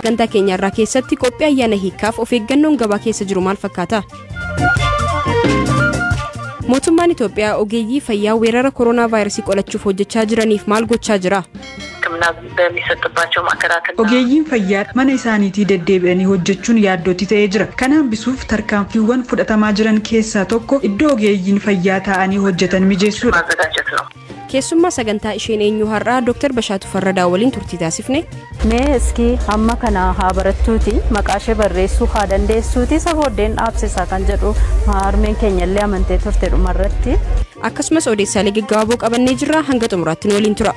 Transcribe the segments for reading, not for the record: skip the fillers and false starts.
sagantaa keenya irraa keessatti qophii ayyaana hiikaaf of eeggannoon gabaa keessa jiru maal fakkaata? Mootummaan Itoophiyaa ogeeyyii fayyaa weerara koronaa vaayirasii qolachuuf hojjechaa jiraniif maal gochaa jira? Ogeeyyiin fayyaa mana isaaniitii deddeebi'anii hojjechuun yaaddootti ta'ee jira. Kana hambisuuf tarkaanfiiwwan fudhatamaa jiran keessaa tokko iddoo ogeeyyiin fayyaa taa'anii hojjetan mijeessuudha. Keessummaa sagantaa isheen eenyu har'aa Dr. Bashaatu Farradaa waliin turtii taasifne. Mee iski amma kana haa barattuuti maqaa ishee barreessuu haa dandeessuuti sabooddeen dhaabsisaa kan jedhu harmeen keenya illee amantee turte dhumarratti. Akkasumas odeessaalee gaggabaaboo qabannee jirra hanga xumuraatti waliin tura.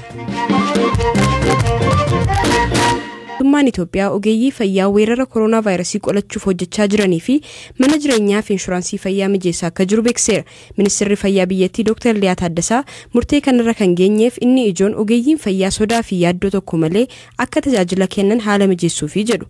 Mootummaan Itoophiyaa ogeeyyii fayyaa weerara koronaa vaayirasii qolachuuf hojjechaa jiranii fi mana jireenyaa fi inshuraansii fayyaa mijeessaa akka jiru beekseera. Ministeerri fayyaa biyyattii Dr. Liyaa Taaddasaa murtee kanarra kan geenyeef inni ijoon ogeeyyiin fayyaa sodaa fi yaaddoo tokko malee akka tajaajila kennan haala mijeessuufi jedhu.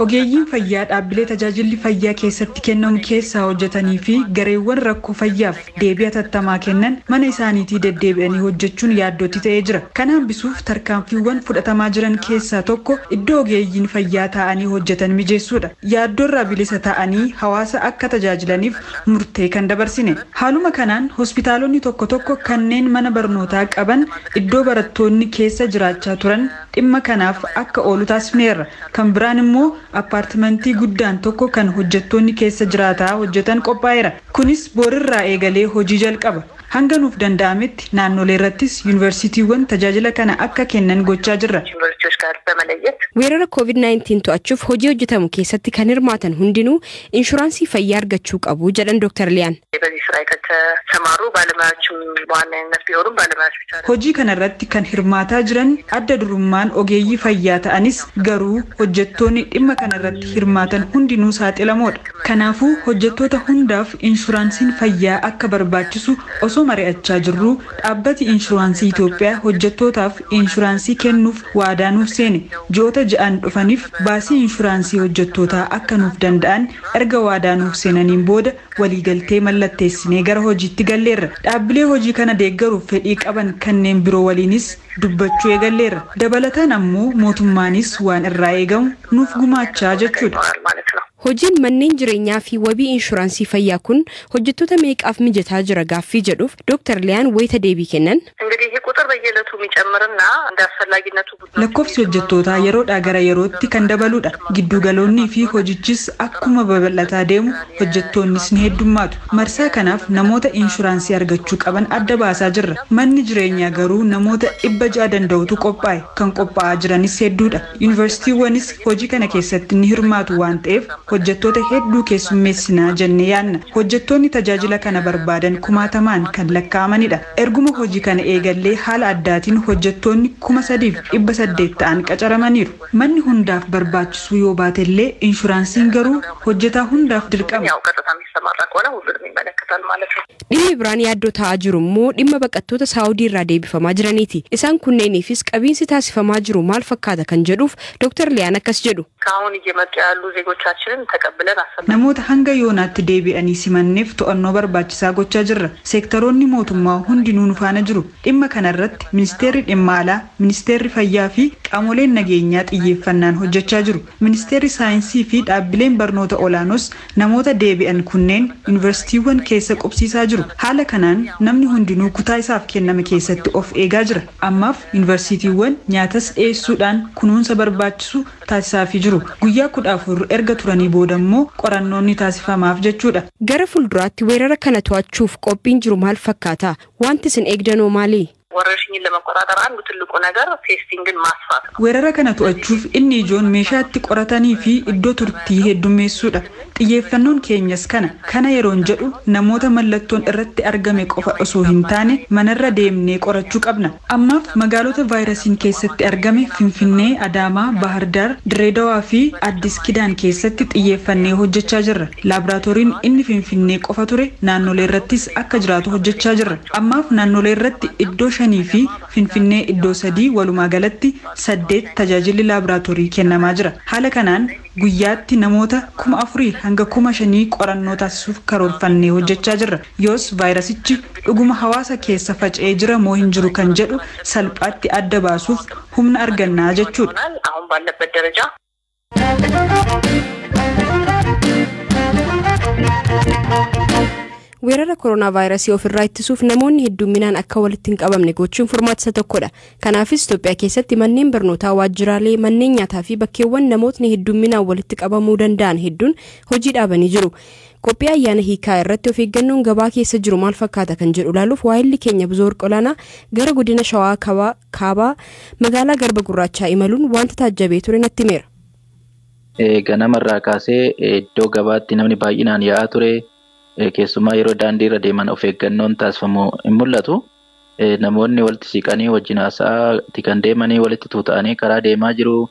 Ogeeyyiin fayyaa dhaabbilee tajaajilli fayyaa keessatti kennamu keessaa hojjetanii fi gareewwan rakkoo fayyaaf deebii hatattamaa kennan mana isaaniitii deddeebi'anii hojjechuun yaaddootti ta'ee jira. Kana hambisuuf tarkaanfiiwwan fudhatamaa jiran keessaa tokko iddoo ogeeyyiin fayyaa taa'anii hojjetan mijeessuudha. Yaaddoorraa bilisa ta'anii hawaasa akka tajaajilaniif murtee kan dabarsine. Haaluma kanaan hospitaalonni tokko tokko kanneen mana barnootaa qaban iddoo barattoonni keessa jiraachaa turan dhimma kanaaf akka oolu taasifneerra. Kan biraan immoo appaartimentii guddaan tokko kan hojjettoonni keessa jiraataa hojjetan qophaa'eera. Kunis boorirraa eegalee hojii jalqaba. Hanga nuuf danda'ametti naannolee irrattis yuunivarsiitiiwwan tajaajila kana akka kennan gochaa jirra. Weerara COVID-19 to'achuuf hojii hojjetamu keessatti kan hirmaatan hundinuu inshuraansii fayyaa argachuu qabu jedhan Dr. Liyaan. Hojii kanarratti kan hirmaataa jiran adda durummaan ogeeyyii fayyaa ta'anis garuu hojjettoonni dhimma kanarratti hirmaatan hundinuu saaxilamoodha. Kanaafuu hojjettoota hundaaf inshuraansiin fayyaa akka barbaachisu osoo mari'achaa jirru dhaabbati inshuraansii Itoophiyaa hojjettootaaf inshuraansii kennuuf waadaa nuuf seene. Ji'oota ja'an dhufaniif baasii inshuraansii hojjettootaa akka nuuf danda'an erga waadaa nuuf seenaniin booda waliigaltee mallatteessinee gara hojiitti galleerra. Dhaabbilee hojii kana deeggaruuf fedhii qaban kanneen biroo waliinis dubbachuu eegalleerra. Dabalataan ammoo mootummaanis waan irraa eegamu nuuf gumaachaa jechuudha. Hojiin manneen jireenyaa fi wabii inshuraansii fayyaa kun hojjettoota meeqaaf mijataa jira gaaffii jedhuuf Dr. Liyaan wayita deebii kennan. Lakkoofsi hojjettootaa yeroodhaa gara yerootti kan dabaludha. Giddugaloonnii fi hojichis akkuma babal'ataa deemu hojjettoonnis ni heddummaatu. Marsaa kanaaf namoota inshuraansii argachuu qaban adda baasaa jirra. Manni jireenyaa garuu namoota 600 danda'utu qophaa'e. Kan qophaa'aa jiranis hedduudha. Yuunivarsiitiiwwanis hojii kana keessatti ni hirmaatu waan ta'eef hojjettoota hedduu keessummeessinaa jennee yaadna. Hojjettoonni tajaajila kana barbaadan kumaatamaan kan lakkaa'amanidha. Erguma hojii kana eegallee haala addaatiin hojjettoonni 3,800 ta'an qacaramaniiru. Manni hundaaf barbaachisu yoo baatellee inshuraansiin garuu hojjetaa hundaaf dirqama. Dhimmi biraan yaaddoo ta'aa jiru immoo dhimma baqattoota Saawudii irraa deebifamaa jiraniiti. Isaan kunneeniifis qabiinsi taasifamaa jiru maal fakkaata kan jedhuuf Dr. Liyaan akkas jedhu. Namoota hanga yoonaatti deebi'anii simanneef to'annoo barbaachisaa gochaa jirra. Seektaroonni mootummaa hundinuu nu faana jiru. Dhimma kanarratti ministeerri dhimma alaa, ministeerri fayyaa fi qaamoleen nageenyaa xiyyeeffannaan hojjechaa jiru. Ministeerri saayinsii fi dhaabbileen barnoota olaanoos namoota deebi'an kunneen yuunivarsiitiiwwan keessa qubsiisaa jiru. Haala kanaan namni hundinuu kutaa isaaf kenname keessatti of eegaa jira. Ammaaf yuunivarsiitiiwwan nyaatas dhiyeessuudhaan kunuunsa barbaachisu taasisaafii jiru. Guyyaa 14 erga turanii booda immoo qorannoonni taasifamaaf jechuudha. Gara fuulduraatti weerara kana to'achuuf qophiin jiru maal fakkaata? Wanti isin eegdanoo maali? Weerara kana to'achuuf inni ijoon meeshaatti qoratanii fi iddoo turtii heddummeessuudha. Xiyyeeffannoon keenyas kana yeroon jedhu namoota mallattoon irratti argame qofa osoo hin taane manarra deemnee qorachuu qabna. Ammaaf magaalota vaayirasiin keessatti argame Finfinnee, Adaamaa, Baahirdaar, Direedawaa fi Addis Kidaan keessatti xiyyeeffannee hojjechaa jirra. Laaboraatooriin inni Finfinnee qofa ture naannolee irrattis akka jiraatu hojjechaa jirra. Ammaaf naannolee irratti iddoo 5 fi Finfinnee iddoo 3 walumaa galatti 8 tajaajilli laaboraatoorii kennamaa jira. Haala kanaan guyyaatti namoota 4,000 hanga 5,000 qorannoo taasisuuf karoorfannee hojjechaa jirra. Yoos vaayirasichi dhuguma hawaasa keessa faca'ee jira moo hin jiru kan jedhu salphaatti adda baasuuf humna argannaa jechuudha. weerara koronaa vaayirasii ofirraa ittisuuf namoonni hedduminaan akka walitti hin qabamne gochuun furmaata tokkodha. Kanaafis Itoophiyaa keessatti manneen barnootaa, waajjiraalee, manneen nyaataa fi bakkeewwan namootni hedduminaan walitti qabamuu danda'an hedduun hojii dhaabanii jiru. Qophii ayyaana hiikaa irratti of eeggannoon gabaa keessa jiru maal fakkaata kan jedhu ilaaluuf waa'illi keenya Buzoor Qolaanaa gara godina Shawaa Kaabaa magaalaa Garba Gurraachaa imaluun wanta taajjabee ture natti himeera. Ganamarraa kaasee iddoo gabaatti namni baay'inaan yaa'aa ture. Keessumaa yeroo daandii irra deeman of eeggannoon taasifamu hin mul'atu. Namoonni walitti siqanii wajjin haasa'aa kan deemanii walitti tuuta'anii karaa deemaa jiru.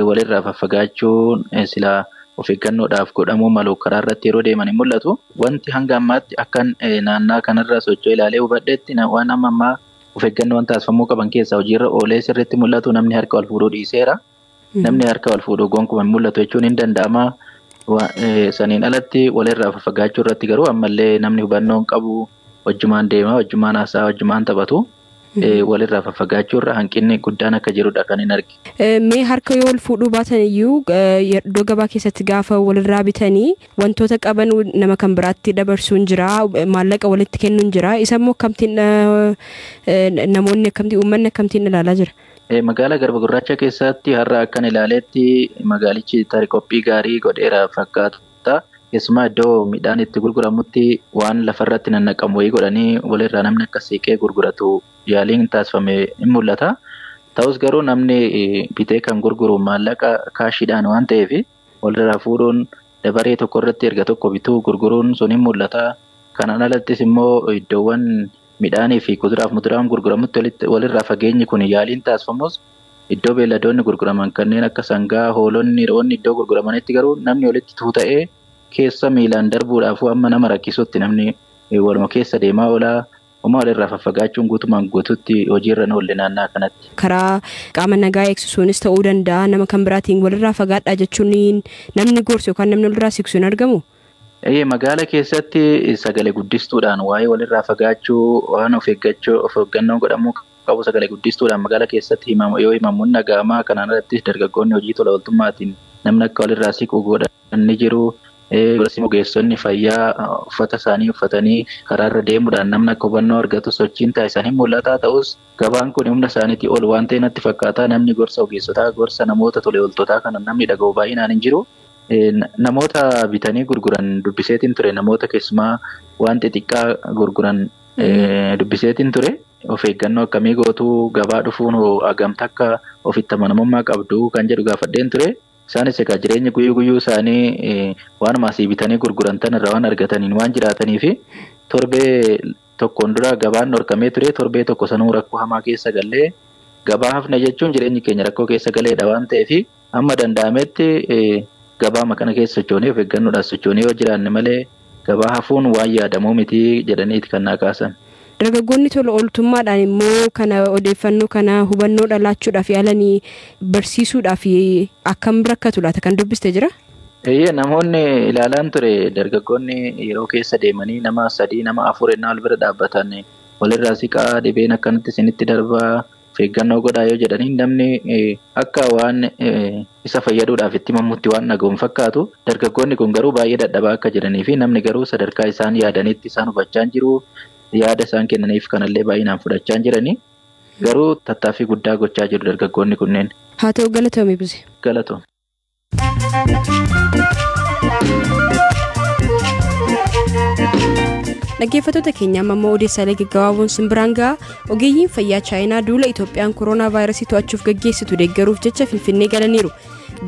Walirraa faffagaachuun silaa of eeggannoodhaaf godhamuu malu karaa irratti yeroo deeman hin mul'atu. Wanti hanga ammaatti akkan naannaa kanarra socho'u ilaalee hubadheetti waan ammaa of eeggannoon taasifamuu qaban keessaa hojiirra oolee sirriitti mul'atu. Namni harka wal fuudhuu dhiiseera. Namni harka wal fuudhuu gonkumaa hin mul'atu jechuun hin danda'ama. Saniin alatti walirraa faffagaachuu irratti garuu ammallee namni hubannoo qabu wajjumaan deema, wajjumaan haasa'a, wajjumaan taphatu. Walirraa faffagaachuu irra hanqinni guddaan akka jirudha kan hin argi. Mee harka yoo wal fuudhuu baatan iyyuu iddoo gabaa keessatti gaafa walirraa bitanii wantoota qaban nama kan biraatti dabarsuun jira, maallaqa walitti kennuun jira. Isa immoo akkamtiin namoonni akkamtiin uummanni akkamtiin ilaalaa jira? Magaalaa Garba Gurraachaa keessatti har'a akkan ilaaleetti magaalichi tarii qophii gaarii godheera fakkaata. Keessumaa iddoo midhaan itti gurguramutti waan lafarratti nannaqamu wayii godhanii walirraa namni akka siiqee gurguratu yaaliin taasifame hin mul'ata. Ta'us garuu namni bitee kan gurguru maallaqa kaashiidhaan waan ta'eef walirraa fuudhuun dabaree tokko irratti erga tokko bituu gurguruun sun hin mul'ata. Kanaan alattis immoo iddoowwan midhaanii fi kuduraaf muduraan gurguramutti walirraa fageenyi kun yaaliin taasifamus iddoo beelladoonni gurguraman kanneen akka sangaa, hoolonni, re'oonni iddoo gurguramanitti garuu namni walitti tuuta'ee keessa miilaan darbuudhaaf amma nama rakkisutti namni waluma keessa deemaa oolaa. Uma walirraa faffagaachuun guutumaan guututti hojiirra oolle naannaa kanatti. Karaa qaama nagaa eegsisuunis ta'uu danda'a. Nama kan biraatiin walirraa fagaadhaa jechuun namni gorsu yookaan namni walirraa siqsu hin argamu. Magaala keessatti sagalee guddistuudhaan waa'ee walirraa fagaachuu waan of eeggannoo godhamuu qabu sagalee guddistuudhaan magaala keessatti yoo himamuun dhaga'ama. Kanaan irratti dargaggoonni hojii tola ooltummaatiin namni akka walirraa siqu godhan ni jiru. Ogeessonni fayyaa uffata isaanii uffatanii karaarra deemuudhaan namni akka hubannoo argatu sochiin taasisan hin mul'ata. Ta'us gabaan kun humna isaaniitii ol waan ta'e natti fakkaata. Namni gorsa ogeessotaa, gorsa namoota tola ooltotaa kana namni dhaga'u baay'inaan hin jiru. Namoota bitanii gurguran dubbiseetiin ture. Namoota keessumaa waan xixiqqaa gurguran dubbiseetiin ture. Of eeggannoo akkamii gootu gabaa dhufuun hagamta akka ofitti amanamummaa qabdu kan jedhu gaafadheen ture. Isaanis egaa jireenya guyyuu isaanii waan maasii bitanii gurguran tanarraa waan argataniin waan jiraatanii fi torbee tokkoon dura gabaan dhorkamee ture. Torbee tokko sanuu rakkoo hamaa keessa galee gabaa hafne jechuun jireenyi keenya rakkoo keessa galeedha waan ta'eef amma danda'ametti gabaa makana keessa sochoonee of eeggannoodhaan sochoonee yoo jiraanne malee gabaa hafuun waan yaadamuu miti jedhaniiti kan naa kaasan. Dargaggoonni tola ooltummaadhaan immoo kana odeeffannoo kana hubannoo laachuudhaaf yaalanii barsiisuudhaaf akkam rakkatu laata kan dubbiste jira? Namoonni ilaalaan ture dargaggoonni yeroo keessa deemanii nama 3 nama 4 ennaa wal bira dhaabbatan walirraa siqaa dhibeen akkanatti isinitti darbaa of eeggannoo godhaa yoo jedhanii namni akka waan isa fayyaduudhaaf itti himamutti waan dhaga'uun fakkaatu. Dargaggoonni kun garuu baay'ee dadhabaa akka jiranii fi namni garuu sadarkaa isaan yaadanitti isaan hubachaa jiru. Yaada isaan kennaniif kanallee baay'inaan fudhachaa jiranii garuu tattaaffii guddaa gochaa jiru dargaggoonni kunneen. Haa ta'u galatoomii Buzee. Galatoom. Dhaggeeffattoota keenya amma odeessaalee gaggabaaboon simbiraan ga'a. Ogeeyyiin fayyaa Chaayinaa duula Itoophiyaan koronaa vaayirasii to'achuuf gaggeessitu deeggaruuf jecha Finfinnee galaniiru.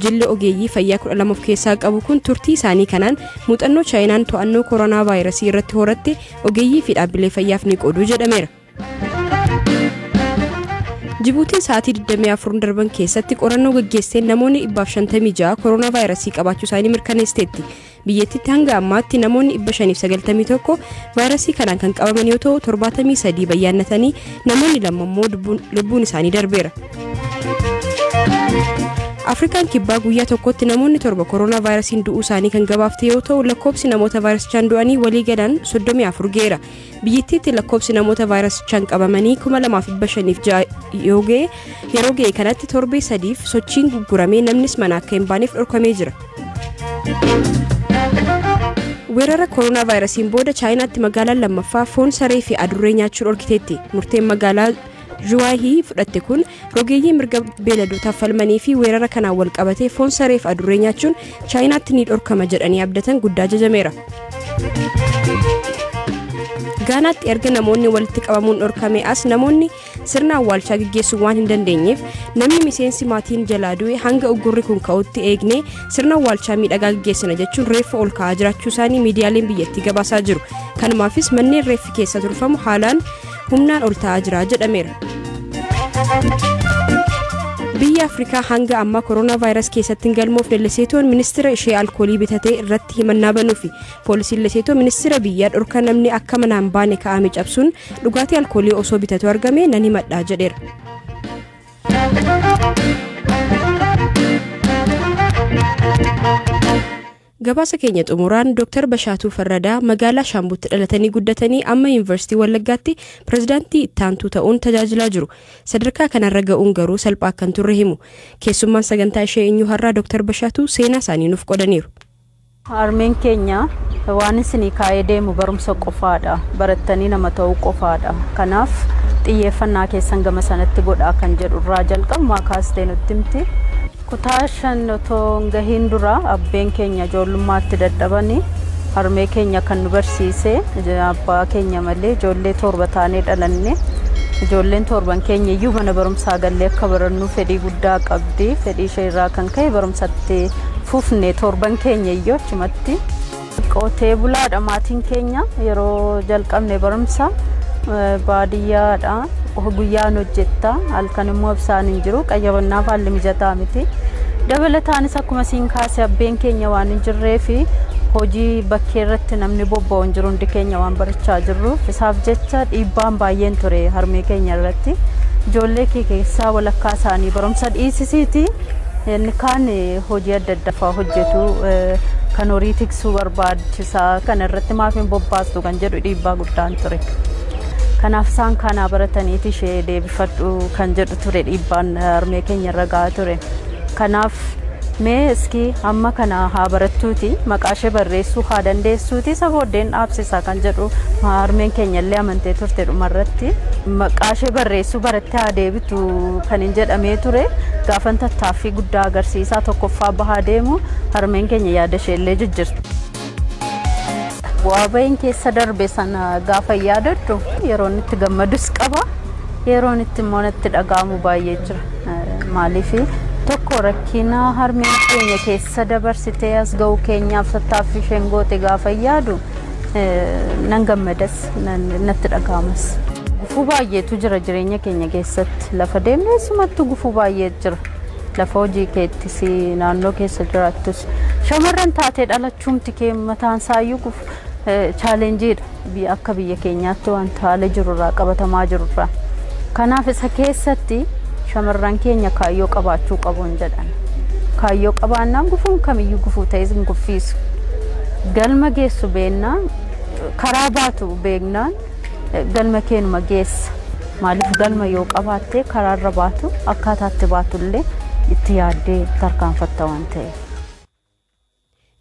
Jilli ogeeyyii fayyaa 12 of keessaa qabu kun turtii isaanii kanaan muuxannoo Chaayinaan to'annoo koronaa vaayirasii irratti horatte ogeeyyii fi dhaabbilee fayyaaf ni qoodu jedhameera. Jibuutiin sa'aatii 24 darban keessatti qorannoo gaggeesseen namoonni 156 koronaa vaayirasii qabaachuu isaanii mirkaneesseetti. Biyyattiitti hanga ammaatti namoonni 591 vaayirasii kanaan kan qabaman yoo ta'u 73 bayyaannatanii namoonni lama immoo lubbuun isaanii darbeera. Afrikaan kibbaa guyyaa tokkotti namoonni 7 koronaa vaayirasiin du'uu isaanii kan gabaafte yoo ta'u lakkoofsi namoota vaayirasichaan du'anii walii galaan 34 geera. Biyyattiitti lakkoofsi namoota vaayirasichaan qabamanii 2506 yeroo ga'e kanatti torbee 3f sochiin gurguramee namnis mana akka hin baaneef dhorkamee jira. Weerara koronaa vaayirasiin booda chaayinaatti magaalaan lammaffaa foon saree fi adurree nyaachuu dhorkiteetti. Murteen magaalaa Juwaahii fudhatte kun rogeeyyii mirga beeladootaaf falmanii fi weerara kanaan wal qabatee foon saree fi adurree nyaachuun chaayinaatti ni dhorkama jedhanii abdatan guddaa jajameera. Gaanaatti erga namoonni walitti qabamuun dhorkame as namoonni sirna awwaalchaa gaggeessuu waan hin dandeenyeef namni miseensi maatiin jalaa du'e hanga uggurri kun ka'utti eegnee sirna awwaalchaa miidhagaa gaggeessina jechuun reeffa ol ka'aa jiraachuu isaanii miidiyaaleen biyyattii gabaasaa jiru. Kanumaafis manneen reeffi keessa turfamu haalaan humnaan ol ta'aa jira jedhameera. Biyya Afrikaa hanga amma koronaa vaayirasii keessatti galmoofne Leseetoon ministeera ishee alkoolii bitatee irratti himannaa banuufi poolisiin Leseetoo ministeera biyyaa dhorka namni akka manaan baane ka'ame cabsuun dhugaatii alkoolii osoo bitatu argame nan himadhaa jedheera. Gabaasa keenya xumuraan Dr. Bashaatuu Farradaa magaalaa Shaambuutti dhalatanii guddatanii amma Yuunivarsiitii Wallaggaatti pirezidaantii ittaantuu ta'uun tajaajilaa jiru. Sadarkaa kanarra ga'uun garuu salphaa kan turre himu. Keessummaan sagantaa ishee eenyu har'aa Dr. Bashaatuu seenaa isaanii nuuf qodaniiru. Harmeen keenya waan isinii kaa'ee deemu barumsa qofaadha. Barattanii nama ta'uu qofaadha. Kanaaf xiyyeeffannaa keessan gama sanatti godhaa kan jedhu irraa jalqabumaa kaastee nutti himti. Kutaa 5 otoo gahiin dura abbeen keenya ijoollummaatti dadhabanii harmee keenya kan nu barsiise abbaa keenya malee ijoollee 7 taanee dhalanne ijoolleen 7 keenya iyyuu mana barumsaa gallee akka barannu fedhii guddaa qabdi. Fedhii ishee irraa kan ka'e barumsatti fufne 7 keenya iyyuu achumatti qotee bulaadha maatiin keenya yeroo jalqabne barumsa baadiyyaadha. Guyyaan hojjetta halkan immoo ibsaan hin jiru qayyabannaa haalli mijataa miti. Dabalataanis akkuma siin kaase abbeen keenya waan hin jirree fi hojii bakkee irratti namni bobba'u hin jiru hundi keenya waan barachaa jirruuf isaaf jecha dhiibbaan baay'een ture harmee keenya irratti. Ijoollee keessaa walakkaa isaanii barumsa dhiisisiiti inni kaan hojii adda addaa hojjetu kan horii tiksuu barbaachisaa kan irratti maaf hin bobbaastu kan jedhu dhiibbaa guddaan ture. Kanaaf isaan kana barataniiti ishee deebifadhu kan jedhu ture dhiibbaan harmee keenya irra gahaa ture. Kanaaf mee iski amma kana haa barattuuti maqaa ishee barreessuu haa dandeessuuti isa booddeen dhaabsisaa kan jedhu harmeen keenya illee amantee turte dhumarratti maqaa ishee barreessuu barattee haa deebitu kan hin jedhamee ture. Gaafan tattaaffii guddaa agarsiisaa tokkoffaa bahaa deemu harmeen keenya yaada ishee illee jijjiirti. Waabeen keessa darbe sana gaafa yaadadhu yeroon itti gammadus qaba yeroon itti immoo natti dhaga'amu baay'ee jira. Maaliif tokko rakkina harmeen keenya keessa dabarsitee as ga'uu keenyaaf tattaaffii isheen goote gaafa yaadu nan gammadas natti dhaga'amas. Gufuu baay'eetu jira jireenya keenya keessatti lafa deemnee sumattu gufuu baay'ee jira. Lafa hojii keettis naannoo keessa jiraattus shamarran taatee dhalachuumti kee mataan saayyuu gufuu chaalenjiidha akka biyya keenyaatti wanta haala jirurraa qabatamaa jirurraa. Kanaaf isa keessatti shamarran keenya kaayyoo qabaachuu qabuun jedhan. Kaayyoo qabaannaan gufuun kamiyyuu gufuu ta'es hin guffiisu. Galma geessu beennaan karaa baatu beeknaan galma keenuma geessa. Maaliif galma yoo qabaattee karaarra baatu akkaataatti baatullee itti yaaddee tarkaanfatta waan ta'eef.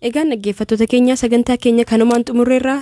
Egaan dhaggeeffattoota keenya sagantaa keenya kanumaan xumurreerra.